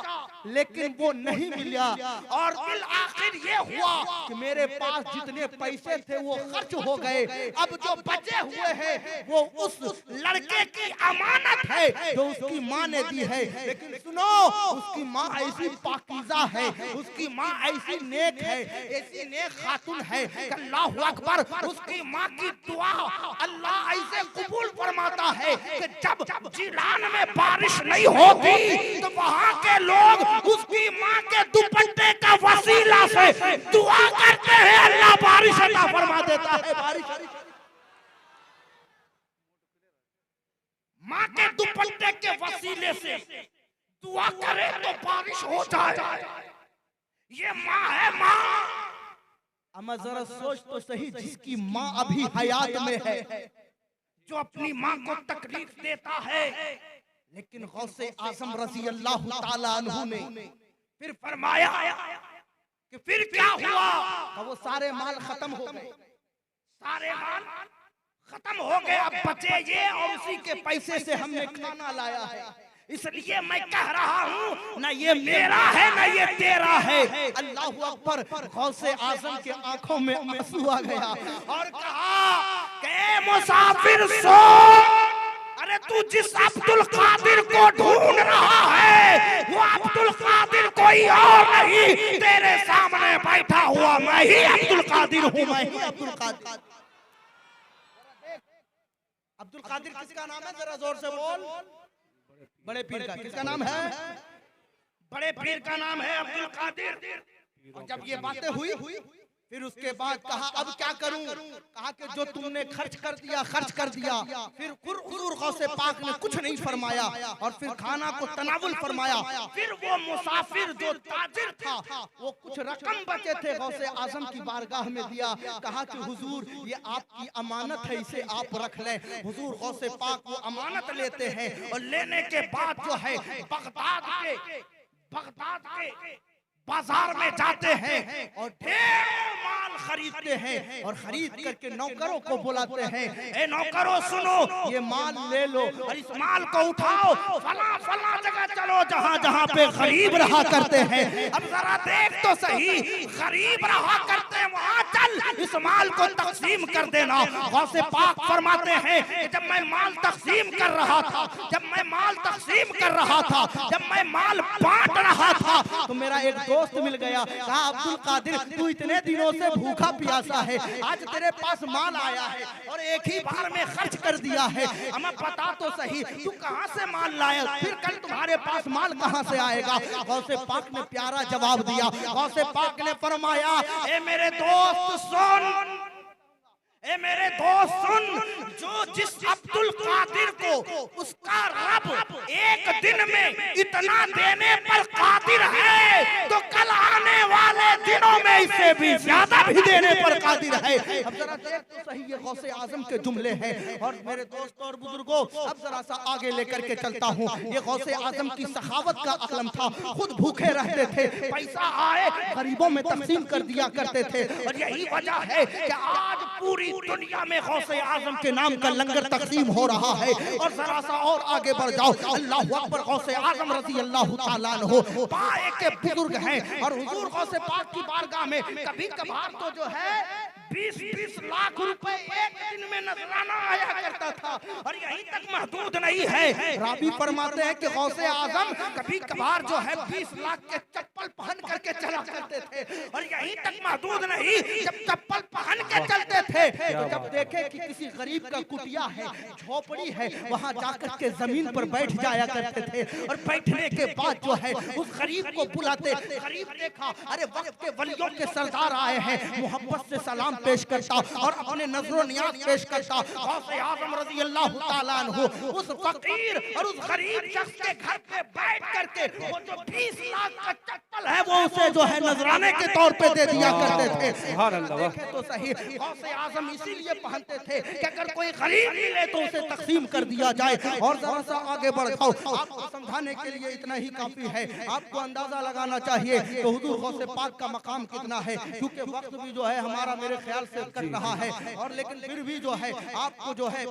लेकिन वो नहीं मिला, और फिर आखिर ये हुआ कि मेरे पास जितने पैसे थे वो खर्च हो गए। अब जो बचे हुए हैं वो उस लड़के की अमानत है जो उसकी माँ ने दी है। लेकिन सुनो, उसकी माँ ऐसी पाकीज़ा है, उसकी माँ ऐसी नेक है, ऐसी नेक खातून है, अल्लाहू अकबर। उसकी माँ की दुआ अल्लाह ऐसे कबूल फरमाता है कि जब जिलान में बारिश नहीं होती तो वहाँ के लोग उसकी माँ के दुपट्टे का वसीला से दुआ करते हैं, अल्लाह बारिश अता फरमा देता है। बारिश माँ के दुपट्टे के वसीले से दुआ करे तो बारिश हो जाए। ये माँ है, माँ। अम्मा जरा सोच तो सही, जिसकी माँ अभी हयात में है, जो अपनी माँ को तकलीफ देता है, लेकिन गौसे आजम रज़ी अल्लाह ताला अन्हु ने फिर फरमाया कि फिर क्या हुआ? तो वो सारे माल खत्म हो गए, सारे माल खत्म हो गए, अब बचे ये और उसी के पैसे से हमने खाना लाया है। इसलिए मैं कह रहा हूँ, ना ये मेरा है ना ये तेरा है। अल्लाहू अकबर। गौसे आजम के आंखों में आंसू आ गया और कहा कि मुसाफिर सो, अरे तू जिस अब्दुल कादिर को ढूंढ रहा है वो अब्दुल कादिर कोई और नहीं, तेरे सामने बैठा हुआ मैं ही अब्दुल कादिर हूँ। मैं ही अब्दुल कादिर। अब्दुल कादिर किसका नाम है? जरा जोर से बोल। बड़े पीर का किसका नाम है? बड़े पीर का नाम है अब्दुल कादिर। और जब ये बातें हुई फिर उसके बाद कहा अब क्या करूं? कहा कि जो तुमने खर्च कर दिया खर्च कर दिया। फिर हुजूर गौसे पाक ने कुछ नहीं फरमाया और फिर खाना को तनावुल फरमाया। फिर वो मुसाफिर जो ताजिर था वो कुछ रकम बचे थे गौसे आजम की बारगाह में दिया। कहा कि हुजूर ये आपकी अमानत है, इसे आप रख लें। हुजूर गौसे पाक वो अमानत लेते हैं और लेने के बाद जो है बगदाद के बाजार में जाते हैं और ढेर माल खरीदते हैं और खरीद करके नौकरों को बुलाते हैं, ए नौकरों सुनो, ये माल ले लो और इस माल को उठाओ, फला फला जगह चलो जहाँ जहाँ पे गरीब रहा करते हैं। अब जरा देख तो सही, गरीब रहा करते हैं वहाँ चल इस माल को तकसीम कर देना। गौसे पाक फरमाते हैं कि जब मैं माल तकसीम कर रहा था, जब मैं माल तकसीम कर रहा था, जब मैं माल बांट रहा था, तो मेरा एक दोस्त मिल गया। कहा अब्दुल कादिर, तू इतने दिनों से भूखा प्यासा है, आज तेरे पास माल आया है और एक ही बार में खर्च कर दिया है। हमें बता तो सही, तू कहां से माल लाया, फिर कल तुम्हारे पास माल कहां से आएगा? गौसे पाक ने प्यारा जवाब दिया। गौसे पाक ने फरमाया, ए मेरे दोस्त सुन, ए मेरे दोस्त सुन, जो जिस अब्दुल कादिर को उसका रब एक दिन में इतना देने पर कादिर है, तो कल आने वाले दिनों में इसे भी ज्यादा भी देने पर कादिर है। अब जरा देख तो सही, ये गौसे आजम के जुमले हैं। और मेरे दोस्तों और बुजुर्गों, अब जरा सा आगे लेकर के चलता हूँ। ये गौसे आजम की सखावत का आलम था। खुद भूखे रहते थे, पैसा आए गरीबों में तकसीम कर दिया करते थे। और यही वजह है कि आज पूरी दुनिया में गौसे आजम के नाम का लंगर तकसीम हो रहा है। और जरा सा और आगे बढ़ जाओ, अल्लाह अकबर, गौसे आजम रज़ी अल्लाह ताला अन्हु पाए के बुजुर्ग हैं। और हुजूर गौसे पाक की बारगाह में कभी कभार तो जो है 20-20 लाख रुपए एक दिन में नजराना आया करता था। और यहीं तक महदूद नहीं है, रावी फरमाते हैं कि गौसे आजम कभी कभार जो है 20 लाख के चप्पल पहन करके चला करते थे। और यहीं तक महदूद नहीं, जब चप्पल पहन के चलते थे तो जब देखे कि किसी गरीब का कुटिया है, झोपड़ी है, वहां जाकर के जमीन पर बैठ जाया करते थे। और बैठने के बाद जो है उस गरीब को बुलाते। गरीब देखा, अरे वक्त के वलियों के सरदार आए हैं, मोहब्बत से सलाम पेश करता और अपने नजरों नियाज पेश करता। गौसे आजम रज़ी अल्लाह ताला अन्हु उस फकीर और उस गरीब शख्स के घर पे बैठ करके वो जो 20 लाख का चप्पल है वो उसे जो है नजराने के तौर पे दे दिया करते थे। सुभान अल्लाह। देखें तो सही, गौसे आजम इसीलिए पहनते थे कि अगर कोई गरीब मिले तो उसे तकसीम कर दिया जाए। और जरा सा आगे बढ़ जाओ, आपको समझाने के लिए इतना ही काफी है। आपको अंदाजा लगाना चाहिए कि हुजूर गौसे पाक का मकाम कितना है, क्योंकि वक्त भी जो है हमारा मेरे ख्याल से कट रहा है। और लेकिन फिर भी जो है आपको जो है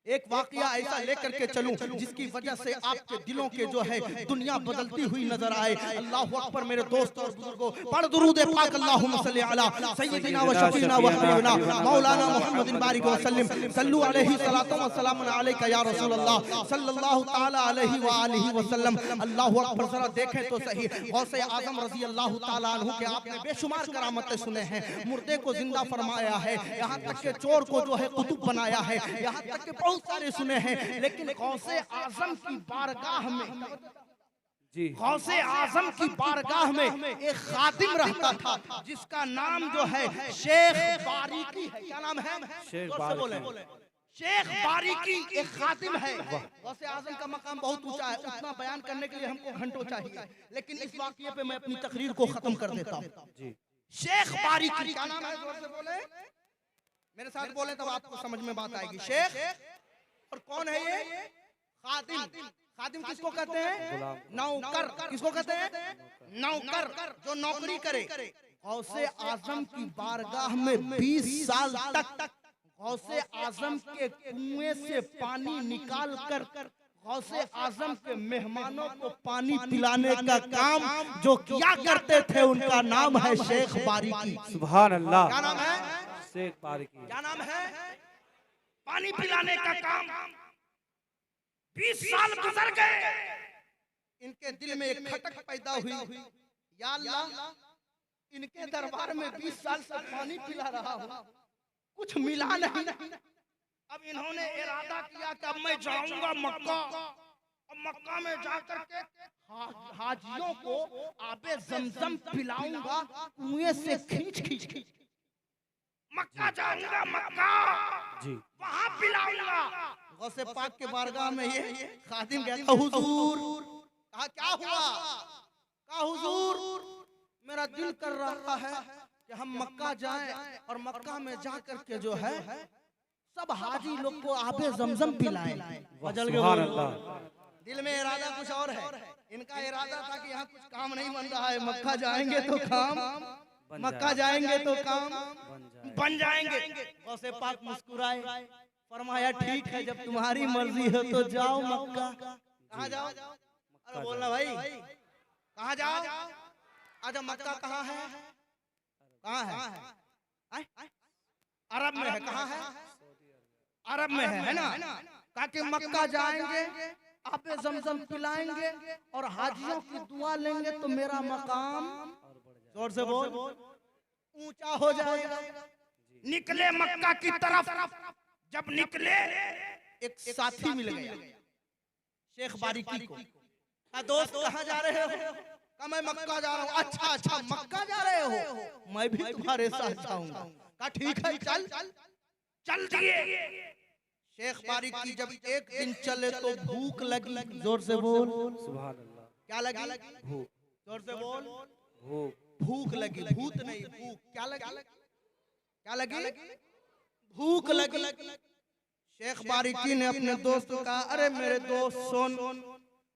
एक वाकया ऐसा लेकर के चलूं जिसकी वजह से आपके दिलों के जो है दुनिया बदलती हुई नजर आए। अल्लाह अकबर मेरे दोस्त और बुजुर्गों, पढ़ दुरूद पाक अल्लाहुम्मा सल्ली अला सय्यिदिना व शफीना व हबीबना मौलाना मुहम्मदिन बारिक व सल्लिम सल्लु अलैहि सलातु व सलामुन अलैका या रसूल अल्लाह सल्लल्लाहु ताला अलैहि व आलिहि व सल्लम। अल्लाहु अकबर, जरा देखें तो सही, गौसे आजम रज़ी अल्लाह ताला अन्हु के आपने बेशुमार करामतें सुने हैं। मुर्दे को जिंदा फरमाया है, यहाँ तक के चोर को जो है कुतुब बनाया है, यहाँ तक के बहुत सारे सुने हैं। लेकिन गौसे आजम की बारगाह में, जी, गौसे आजम की बारगाह में एक खादिम रहता था जिसका नाम जो है शेख बारीकी है। क्या नाम है? शेख बारीकी। शेख बारीकी एक खादिम है। गौसे आजम का मकाम बहुत ऊंचा है, उतना बयान करने के लिए हमको घंटों चाहिए, लेकिन इस वाकये पे मैं अपनी तकरीर को खत्म कर देता हूँ। शेख बारीकी, क्या नाम है? जोर से बोले, मेरे साथ बोले तब आपको समझ में बात आएगी। शेख, और कौन है ये? खादिम। खादिम किसको कहते हैं? नौकर। किसको कहते हैं? नौकर, जो नौकरी करे। गौसे आजम की बारगाह में 20 साल तक गौसे आजम के कुएं से पानी निकाल कर गौसे आजम के मेहमानों को पानी पिलाने का काम जो किया करते थे, उनका नाम है शेख बारीकी। सुभान अल्लाह। क्या नाम है? शेख बारीकी। क्या नाम है? पानी पिलाने का काम 20 साल गुजर गए। इनके दिल में एक खटक पैदा हुई, या अल्लाह, इनके दरबार में 20 साल से पानी पिला रहा हूँ, कुछ मिला नहीं। अब इन्होंने इरादा किया कि अब मैं जाऊंगा मक्का, और मक्का में जाकर के हाजियों को आबे जमजम पिलाऊंगा, कुएं से खींच खींच मक्का जाऊंगा, मक्का जी, वहां पिलाऊंगा। गौसे पाक के बारगाह में ये खादिम कहता, हुजूर, कहा क्या हुआ? कहा हुजूर, मेरा दिल कर रहा है कि हम मक्का जाएं और मक्का में जाकर के जो है सब हाजी लोग को आबे जमजम पिलाएं। बदल गए, दिल में इरादा कुछ और है। इनका इरादा था कि यहाँ कुछ काम नहीं बन रहा है, मक्का जाएंगे तो काम, मक्का जाएंगे तो काम बन जाएंगे। गौसे पाक मुस्कुराए, फरमाया ठीक है, जब तुम्हारी मर्जी हो तो जाओ मक्का। कहाँ जाओ? अरे बोलना भाई, कहाँ जाओ? अच्छा, मक्का कहाँ है? कहाँ है? अरब में है, कहाँ है? अरब में है ना? कहा कि मक्का जाएंगे, आप जमजम पिलाएंगे और हाजियों की दुआ लेंगे तो मेरा मकाम, जोर से बोल, ऊंचा हो जाएगा। निकले मक्का की तरफ, जब निकले एक साथी मिल गया शेख बारिकी को। दोस्त कहाँ जा रहे हो? कहा मैं मक्का जा रहा हूँ। अच्छा अच्छा, मक्का जा रहे हो, मैं भी तुम्हारे साथ जाऊंगा। कहा ठीक है, चल चल दिए। शेख बारिकी जब एक दिन चले तो भूख लगी, जोर से बोल, सुभान अल्लाह। क्या लगी? भूख। जोर से बोल, भूख लगी, भूत नहीं, भूख। क्या लगी? क्या लगी? भूख लगी। शेख बारिकी ने अपने दोस्त को कहा, अरे मेरे दोस्त सुन,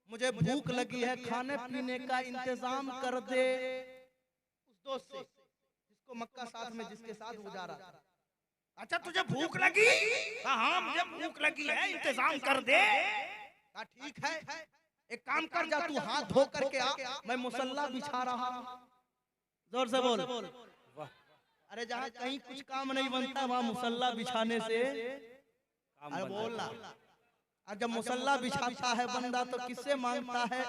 मुझे भूख लगी है, खाने पीने का इंतजाम कर दे। उस दोस्त से जिसको मक्का साथ में, जिसके साथ वो जा रहा था। अच्छा तुझे भूख लगी? हाँ मुझे भूख लगी है, इंतजाम कर दे। कहा ठीक है, एक काम कर, जा तू हाथ धो करके आ, मैं मुसल्ला बिछा रहा हूं। जोर से बोल। अरे जहाँ कहीं कुछ काम नहीं बनता वहाँ मुसल्ला बिछाने से, अरे बोल ना। और जब मुसल्ला बिछाता है बंदा तो किससे मांगता है?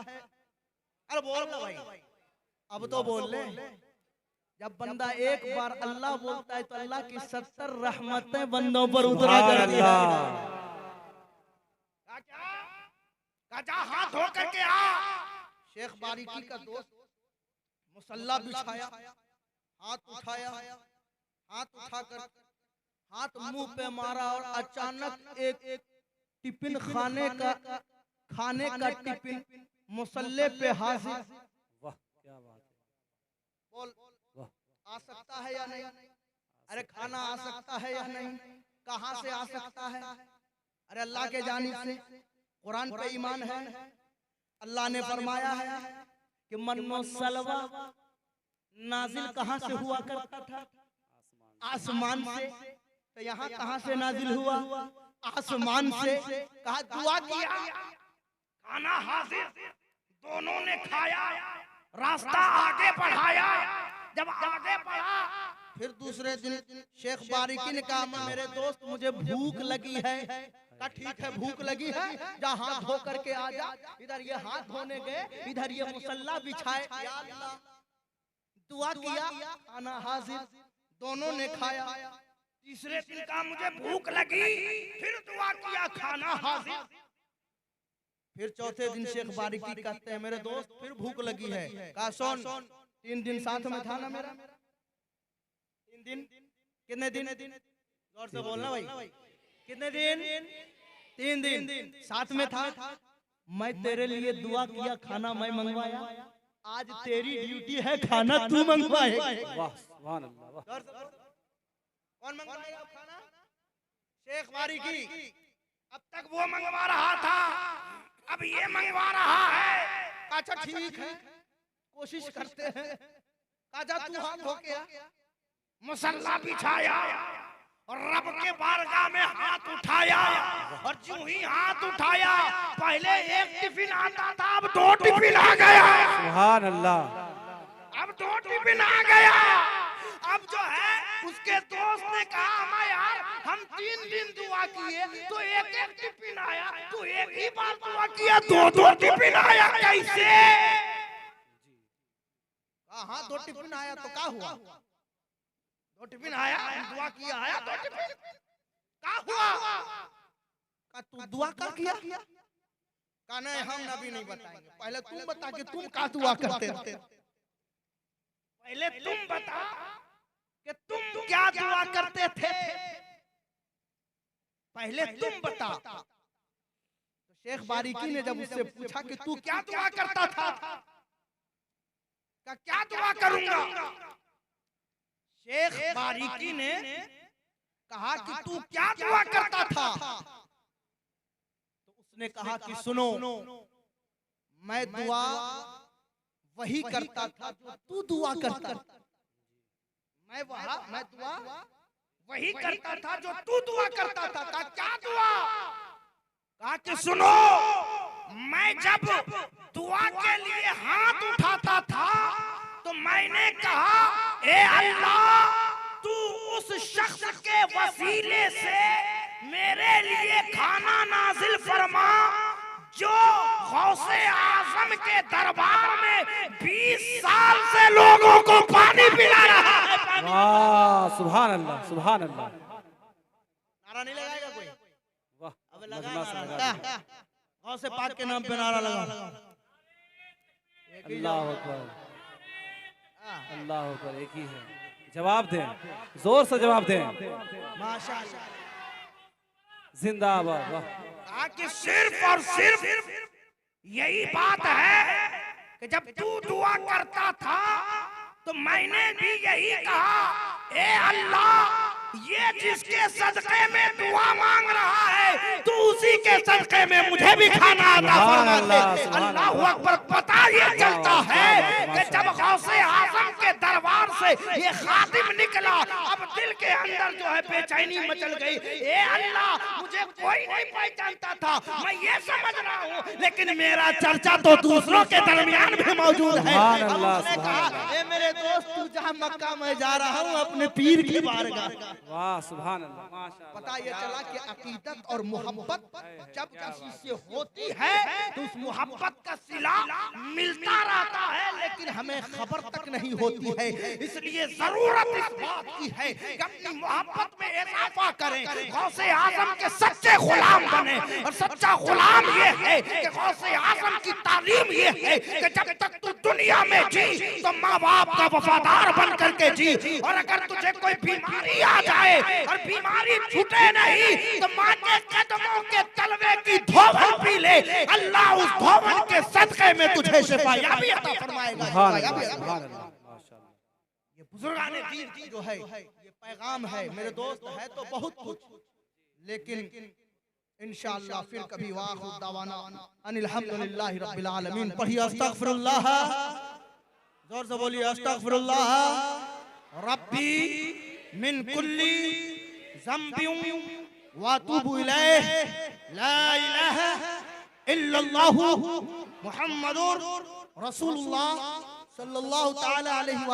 अरे बोल ना भाई, अब तो बोल ले। जब बंदा एक बार अल्लाह बोलता है तो अल्लाह की 70 रहमतें बंदों पर उतरा करती है। जा हाथ धो करके आ। शेख बारिकी का दोस्त मुसल्ला बिछाया, हाथ उठाया, हाथ उठाकर हाथ मुंह पे मारा और अचानक एक टिफिन खाने का टिफिन मुसल्ले पे हाजिर। वाह क्या बात है। बोल, आ सकता है या नहीं? अरे खाना आ सकता है या नहीं? कहाँ से आ सकता है? अरे अल्लाह के जानिब से, कुरान पे ईमान है। अल्लाह ने फरमाया है कि मन्नो सलवा नाजिल कहाँ से हुआ करता था? आसमान से। तो यहाँ कहाँ से नाजिल हुआ? आसमान से। कहा दुआ किया, खाना हाजिर, दोनों ने खाया, रास्ता आगे बढ़ाया। जब आगे बढ़ा फिर दूसरे दिन शेख बारिकी ने कहा, मेरे दोस्त मुझे भूख लगी है। कहा ठीक है, भूख लगी है, जा हाथ धो करके आ जा। इधर ये हाथ धोने गए, इधर ये मुसल्ला बिछाए, या अल्लाह, दुआ किया, खाना हाजिर, दोनों ने खाया। तीसरे दिन का मुझे भूख लगी, फिर दुआ किया, खाना हाजिर। फिर चौथे दिन शेख बारिकी कहते हैं, मेरे दोस्त फिर भूख लगी है। कहा सुन, 3 दिन साथ में था ना मेरा? 3 दिन? कितने दिन? जोर से बोलना भाई, कितने दिन? 3 दिन साथ में था। मैं तेरे लिए दुआ किया, खाना मैं मंगवाया। आज तेरी ड्यूटी है, खाना तू मंगवाएगा। वाह सुभान अल्लाह, वाह। कौन मंगवाएगा खाना? शेख बारिकी। अब तक वो मंगवा रहा था, अब ये मंगवा रहा है। अच्छा ठीक है, कोशिश करते हैं। काजा तू हाथ धो के आ। मुसल्ला बिछाया और रब के बारगाह में हाथ उठाया। और जो ही हाथ उठाया, पहले एक टिफिन आता था, अब 2 टिफिन आ गया। सुभान अल्लाह, अब 2 टिफिन आ गया। अब जो है उसके दोस्त ने कहा, मैं यार हम 3 दिन दुआ किए तो एक टिफिन आया, तो एक ही बार दुआ किया 2 टिफिन आया, कैसे? हाँ 2 टिफिन आया तो क्या हुआ? 2 टिफिन आया, दुआ किया, आया 2 टिफिन, क्या हुआ? का तू दुआ का किया? का नहीं, हम नबी नहीं बताएंगे, पहले तुम बता कि तुम का दुआ करते थे। पहले तुम बता कि तुम क्या दुआ करते थे, पहले तुम बता। तो शेख बारिकी ने जब उससे पूछा कि तू क्या दुआ करता था, क्या दुआ करूंगा? शेख बारिकी ने कहा कि तू क्या दुआ करता था? तो उसने कहा कि सुनो, मैं दुआ वही करता था जो तू दुआ करता था। मैं दुआ वही करता था जो तू दुआ करता था। कहा क्या दुआ? कहा कि सुनो, मैं जब दुआ के लिए हाथ उठाता था तो मैंने कहा, ए अल्लाह, तू उस शख्स के वसीले से मेरे लिए खाना नाजिल फरमा जो गौसे आजम के दरबार में 20 साल से लोगों को पानी पिला रहा है। वाह सुभान अल्लाह, सुभान अल्लाह। नारा नहीं लगाएगा कोई? वाह, अब लगा मजमा से नारा, लगा। लगा। गौसे पाक के नाम पे नारा लगा। अल्लाह अकबर, अल्लाह अकबर, एक ही है। जवाब दें, जोर से जवाब दें। माशाअल्लाह। जिंदाबाद। वाह, कहा कि सिर्फ और सिर्फ यही बात है कि जब तू दुआ करता था तो मैंने भी यही कहा, ए अल्लाह ये जिसके सदक़े में दुआ मांग रहा है तू उसी के सदक़े में मुझे भी खाना अता फरमा दे। अल्लाह अकबर। पता ये चलता है कि जब गौसे आज़म के दरबार से ये खादिम निकला, अब दिल के अंदर जो है बेचैनी मचल गई। ए अल्लाह मुझे कोई नहीं पहचानता था, मैं ये समझ रहा हूँ, लेकिन मेरा चर्चा तो दूसरों के दरमियान भी मौजूद है। सुभान अब अल्लाह, उसने सुभान कहा, ए मेरे दोस्त तू जहाँ मक्का में जा रहा हूँ अपने पीर की बारगाह। वाह सुभान अल्लाह, माशाअल्लाह। पता ये चला कि अकीदत और मोहब्बत जब किसी से होती है तो उस मोहब्बत का सिला मिलता रहता है, लेकिन हमें खबर तक नहीं होती है। इसलिए जरूरत इस बात की है कि अपनी मोहब्बत में इजाफा करें, गौसे आजम के सच्चे गुलाम बने। और सच्चा गुलाम ये है कि गौसे आजम की तालीम ये है कि जब तक तू दुनिया में जी तो माँ बाप का वफादार बन करके जी, और अगर तुझे कोई बीमारी आ जाए और बीमारी छूटे नहीं तो माँ के कदमों के तलवे की धोवन पी ले, अल्लाह उस धोवन के सदक़े में तुझे शिफायाबी अता फरमाएगा। सुभान अल्लाह, सुभान अल्लाह, माशाअल्लाह। ये बुजुर्गाने दीन की जो है ये पैगाम है मेरे दोस्त, है तो बहुत कुछ, लेकिन इंशाअल्लाह फिर कभी वाखिर दावाना अनिल हम्दुलिल्लाहि रब्बिल आलमीन। पढ़िए अस्तगफिरुल्लाह, जोर से बोलिए अस्तगफिरुल्लाह रब्बी मिन कुल्ली ज़म्बिन व अतूबु इलैहि ला इलाहा इल्लल्लाहु मुहम्मदुर रसूलुल्लाह सल्लल्लाहु तआला अलैहि व